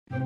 Hola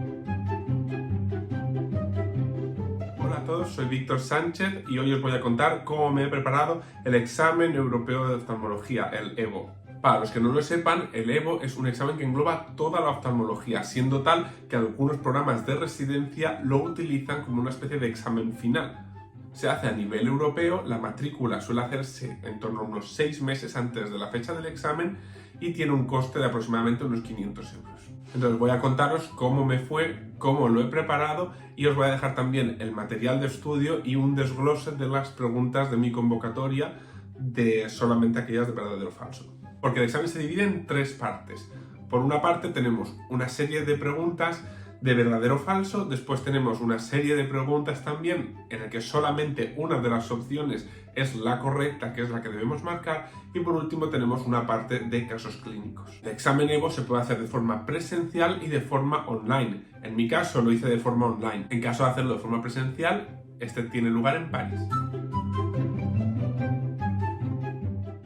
a todos, soy Víctor Sánchez y hoy os voy a contar cómo me he preparado el examen europeo de oftalmología, el EVO. Para los que no lo sepan, el EVO es un examen que engloba toda la oftalmología, siendo tal que algunos programas de residencia lo utilizan como una especie de examen final. Se hace a nivel europeo, la matrícula suele hacerse en torno a unos 6 meses antes de la fecha del examen y tiene un coste de aproximadamente unos 500 euros. Entonces voy a contaros cómo me fue, cómo lo he preparado y os voy a dejar también el material de estudio y un desglose de las preguntas de mi convocatoria de solamente aquellas de verdadero o falso. Porque el examen se divide en 3 partes. Por una parte tenemos una serie de preguntas de verdadero o falso, después tenemos una serie de preguntas también en la que solamente una de las opciones es la correcta, que es la que debemos marcar, y por último tenemos una parte de casos clínicos. El examen EVO se puede hacer de forma presencial y de forma online. En mi caso lo hice de forma online. En caso de hacerlo de forma presencial, este tiene lugar en París.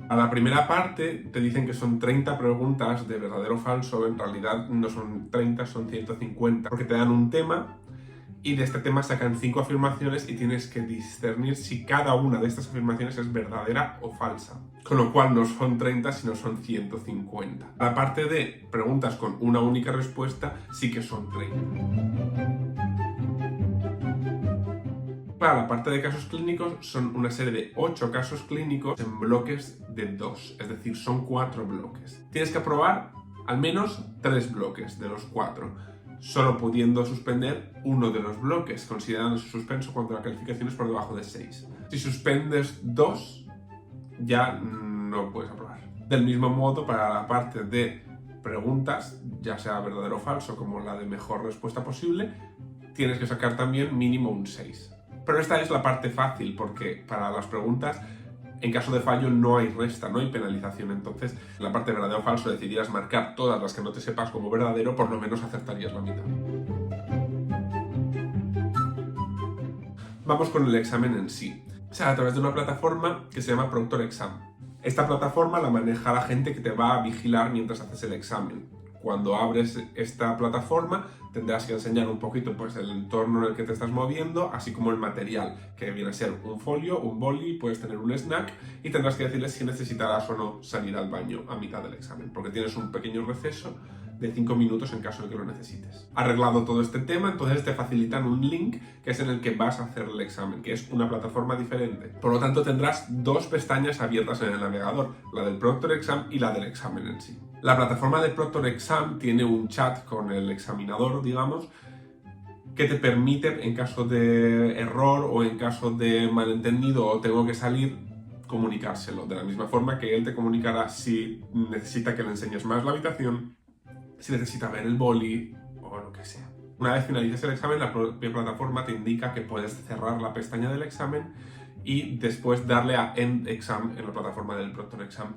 A la primera parte te dicen que son 30 preguntas de verdadero o falso, en realidad no son 30, son 150, porque te dan un tema y de este tema sacan 5 afirmaciones y tienes que discernir si cada una de estas afirmaciones es verdadera o falsa. Con lo cual no son 30, sino son 150. La parte de preguntas con una única respuesta sí que son 30. Para la parte de casos clínicos son una serie de 8 casos clínicos en bloques de 2, es decir, son 4 bloques. Tienes que aprobar al menos 3 bloques de los 4, solo pudiendo suspender uno de los bloques, considerándose suspenso cuando la calificación es por debajo de 6. Si suspendes 2, ya no puedes aprobar. Del mismo modo, para la parte de preguntas, ya sea verdadero o falso, como la de mejor respuesta posible, tienes que sacar también mínimo un 6. Pero esta es la parte fácil, porque para las preguntas, en caso de fallo, no hay resta, no hay penalización. Entonces, en la parte de verdadero o falso decidieras marcar todas las que no te sepas como verdadero, por lo menos acertarías la mitad. Vamos con el examen en sí. O sea, a través de una plataforma que se llama Proctor Exam. Esta plataforma la maneja la gente que te va a vigilar mientras haces el examen. Cuando abres esta plataforma tendrás que enseñar un poquito pues, el entorno en el que te estás moviendo, así como el material, que viene a ser un folio, un boli, puedes tener un snack y tendrás que decirles si necesitarás o no salir al baño a mitad del examen, porque tienes un pequeño receso de 5 minutos en caso de que lo necesites. Arreglado todo este tema, entonces te facilitan un link que es en el que vas a hacer el examen, que es una plataforma diferente. Por lo tanto, tendrás 2 pestañas abiertas en el navegador, la del Proctor Exam y la del examen en sí. La plataforma de Proctor Exam tiene un chat con el examinador, digamos, que te permite, en caso de error o en caso de malentendido o tengo que salir, comunicárselo. De la misma forma que él te comunicará si necesita que le enseñes más la habitación, si necesita ver el boli o lo que sea. Una vez finalices el examen, la propia plataforma te indica que puedes cerrar la pestaña del examen y después darle a End Exam en la plataforma del Proctor Exam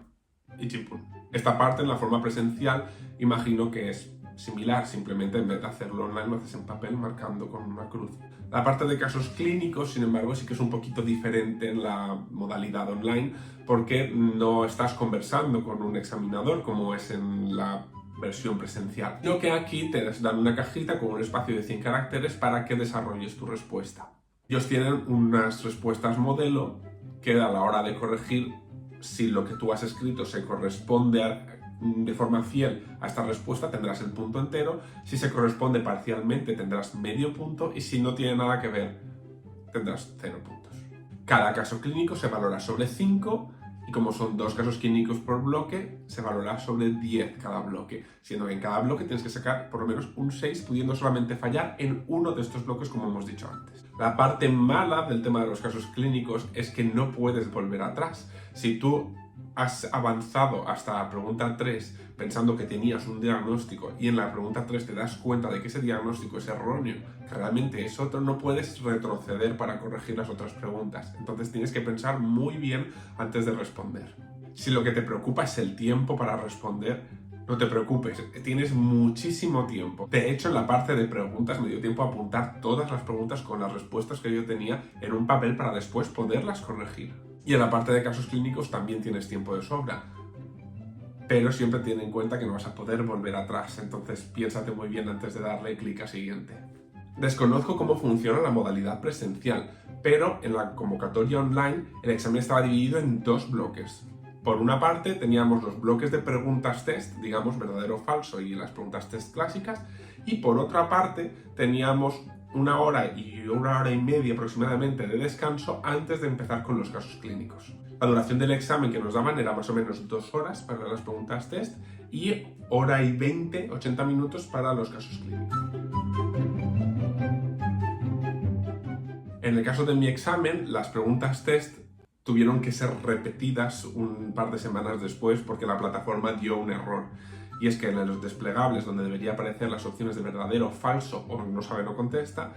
y chimpún. Esta parte en la forma presencial imagino que es similar, simplemente en vez de hacerlo online lo haces en papel marcando con una cruz. La parte de casos clínicos, sin embargo, sí que es un poquito diferente en la modalidad online porque no estás conversando con un examinador como es en la versión presencial. Lo que aquí te dan una cajita con un espacio de 100 caracteres para que desarrolles tu respuesta. Ellos tienen unas respuestas modelo que a la hora de corregir si lo que tú has escrito se corresponde de forma fiel a esta respuesta tendrás el punto entero, si se corresponde parcialmente tendrás medio punto y si no tiene nada que ver tendrás 0 puntos. Cada caso clínico se valora sobre 5 y como son 2 casos clínicos por bloque, se valora sobre 10 cada bloque, siendo que en cada bloque tienes que sacar por lo menos un 6, pudiendo solamente fallar en uno de estos bloques como hemos dicho antes. La parte mala del tema de los casos clínicos es que no puedes volver atrás. Si tú has avanzado hasta la pregunta 3 pensando que tenías un diagnóstico y en la pregunta 3 te das cuenta de que ese diagnóstico es erróneo, que realmente es otro, no puedes retroceder para corregir las otras preguntas. Entonces tienes que pensar muy bien antes de responder. Si lo que te preocupa es el tiempo para responder, no te preocupes, tienes muchísimo tiempo. De hecho, en la parte de preguntas me dio tiempo a apuntar todas las preguntas con las respuestas que yo tenía en un papel para después poderlas corregir. Y en la parte de casos clínicos también tienes tiempo de sobra. pero siempre ten en cuenta que no vas a poder volver atrás, entonces piénsate muy bien antes de darle clic a siguiente. Desconozco cómo funciona la modalidad presencial, pero en la convocatoria online el examen estaba dividido en 2 bloques. Por una parte teníamos los bloques de preguntas test, digamos verdadero o falso, y las preguntas test clásicas, y por otra parte teníamos 1 hora y 1 hora y media aproximadamente de descanso antes de empezar con los casos clínicos. La duración del examen que nos daban era más o menos 2 horas para las preguntas test y 1 hora y 20, 80 minutos para los casos clínicos. En el caso de mi examen, las preguntas test tuvieron que ser repetidas un par de semanas después porque la plataforma dio un error. Y es que en los desplegables, donde debería aparecer las opciones de verdadero, falso o no sabe, no contesta,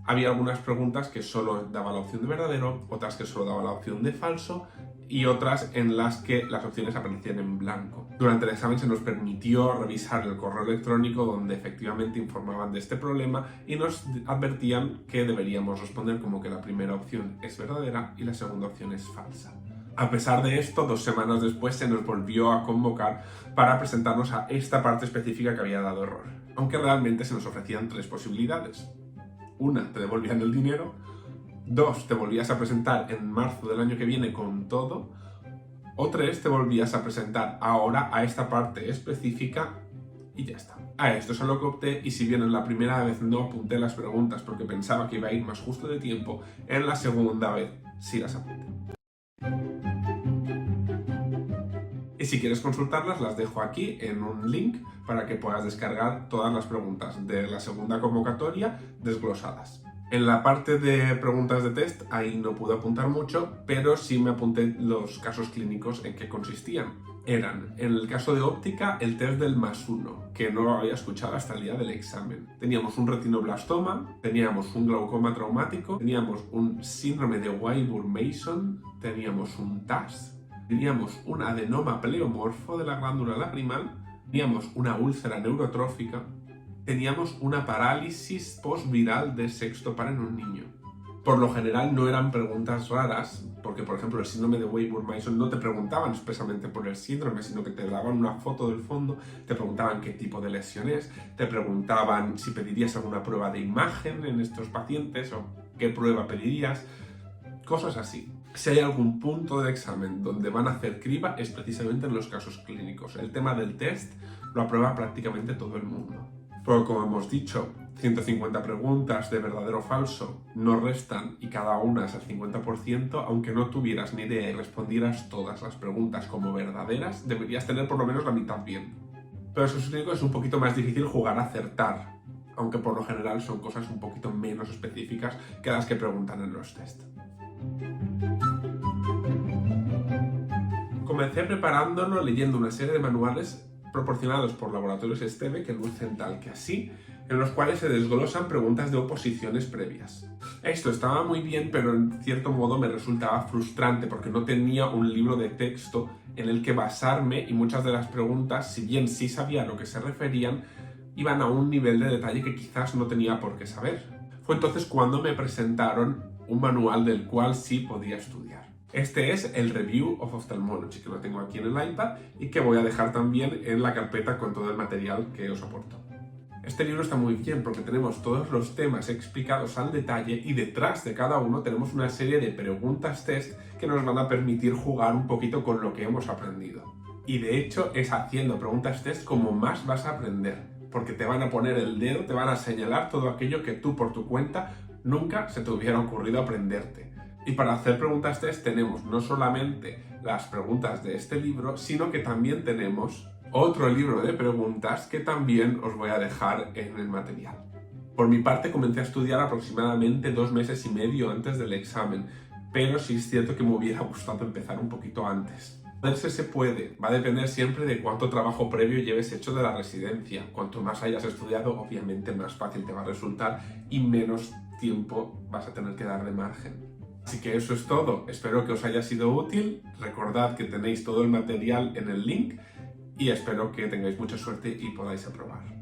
había algunas preguntas que solo daba la opción de verdadero, otras que solo daba la opción de falso y otras en las que las opciones aparecían en blanco. Durante el examen se nos permitió revisar el correo electrónico donde efectivamente informaban de este problema y nos advertían que deberíamos responder como que la primera opción es verdadera y la segunda opción es falsa. A pesar de esto, 2 semanas después se nos volvió a convocar para presentarnos a esta parte específica que había dado error, aunque realmente se nos ofrecían 3 posibilidades. 1, te devolvían el dinero. 2, te volvías a presentar en marzo del año que viene con todo. O 3, te volvías a presentar ahora a esta parte específica y ya está. A esto es a lo que opté, y si bien en la primera vez no apunté las preguntas porque pensaba que iba a ir más justo de tiempo, en la segunda vez sí las apunté. Y si quieres consultarlas, las dejo aquí en un link para que puedas descargar todas las preguntas de la segunda convocatoria desglosadas. En la parte de preguntas de test, ahí no pude apuntar mucho, pero sí me apunté los casos clínicos en que consistían. Eran, en el caso de óptica, el test del +1, que no lo había escuchado hasta el día del examen. Teníamos un retinoblastoma, teníamos un glaucoma traumático, teníamos un síndrome de Wyburn-Mason, teníamos un TAS, teníamos un adenoma pleomorfo de la glándula lacrimal, teníamos una úlcera neurotrófica, teníamos una parálisis postviral de sexto par en un niño. Por lo general no eran preguntas raras, porque por ejemplo el síndrome de Wyburn-Mason no te preguntaban expresamente por el síndrome, sino que te daban una foto del fondo, te preguntaban qué tipo de lesión es, te preguntaban si pedirías alguna prueba de imagen en estos pacientes o qué prueba pedirías, cosas así. Si hay algún punto de examen donde van a hacer criba es precisamente en los casos clínicos. El tema del test lo aprueba prácticamente todo el mundo. Pero como hemos dicho, 150 preguntas de verdadero o falso no restan y cada una es al 50%, aunque no tuvieras ni idea y respondieras todas las preguntas como verdaderas, deberías tener por lo menos la mitad bien. Pero eso significa que es un poquito más difícil jugar a acertar, aunque por lo general son cosas un poquito menos específicas que las que preguntan en los test. Comencé preparándolo leyendo una serie de manuales proporcionados por Laboratorios Esteve, que lucen tal que así, en los cuales se desglosan preguntas de oposiciones previas. Esto estaba muy bien, pero en cierto modo me resultaba frustrante porque no tenía un libro de texto en el que basarme y muchas de las preguntas, si bien sí sabía a lo que se referían, iban a un nivel de detalle que quizás no tenía por qué saber. Fue entonces cuando me presentaron un manual del cual sí podía estudiar. Este es el Review of Ophthalmology, que lo tengo aquí en el iPad y que voy a dejar también en la carpeta con todo el material que os aporto. Este libro está muy bien porque tenemos todos los temas explicados al detalle y detrás de cada uno tenemos una serie de preguntas test que nos van a permitir jugar un poquito con lo que hemos aprendido. Y de hecho es haciendo preguntas test como más vas a aprender, porque te van a poner el dedo, te van a señalar todo aquello que tú por tu cuenta nunca se te hubiera ocurrido aprenderte. Y para hacer preguntas test tenemos no solamente las preguntas de este libro, sino que también tenemos otro libro de preguntas que también os voy a dejar en el material. Por mi parte comencé a estudiar aproximadamente 2 meses y medio antes del examen, pero sí es cierto que me hubiera gustado empezar un poquito antes. Poderse se puede, va a depender siempre de cuánto trabajo previo lleves hecho de la residencia. Cuanto más hayas estudiado, obviamente más fácil te va a resultar y menos tiempo vas a tener que dar de margen. Así que eso es todo, espero que os haya sido útil, recordad que tenéis todo el material en el link y espero que tengáis mucha suerte y podáis aprobar.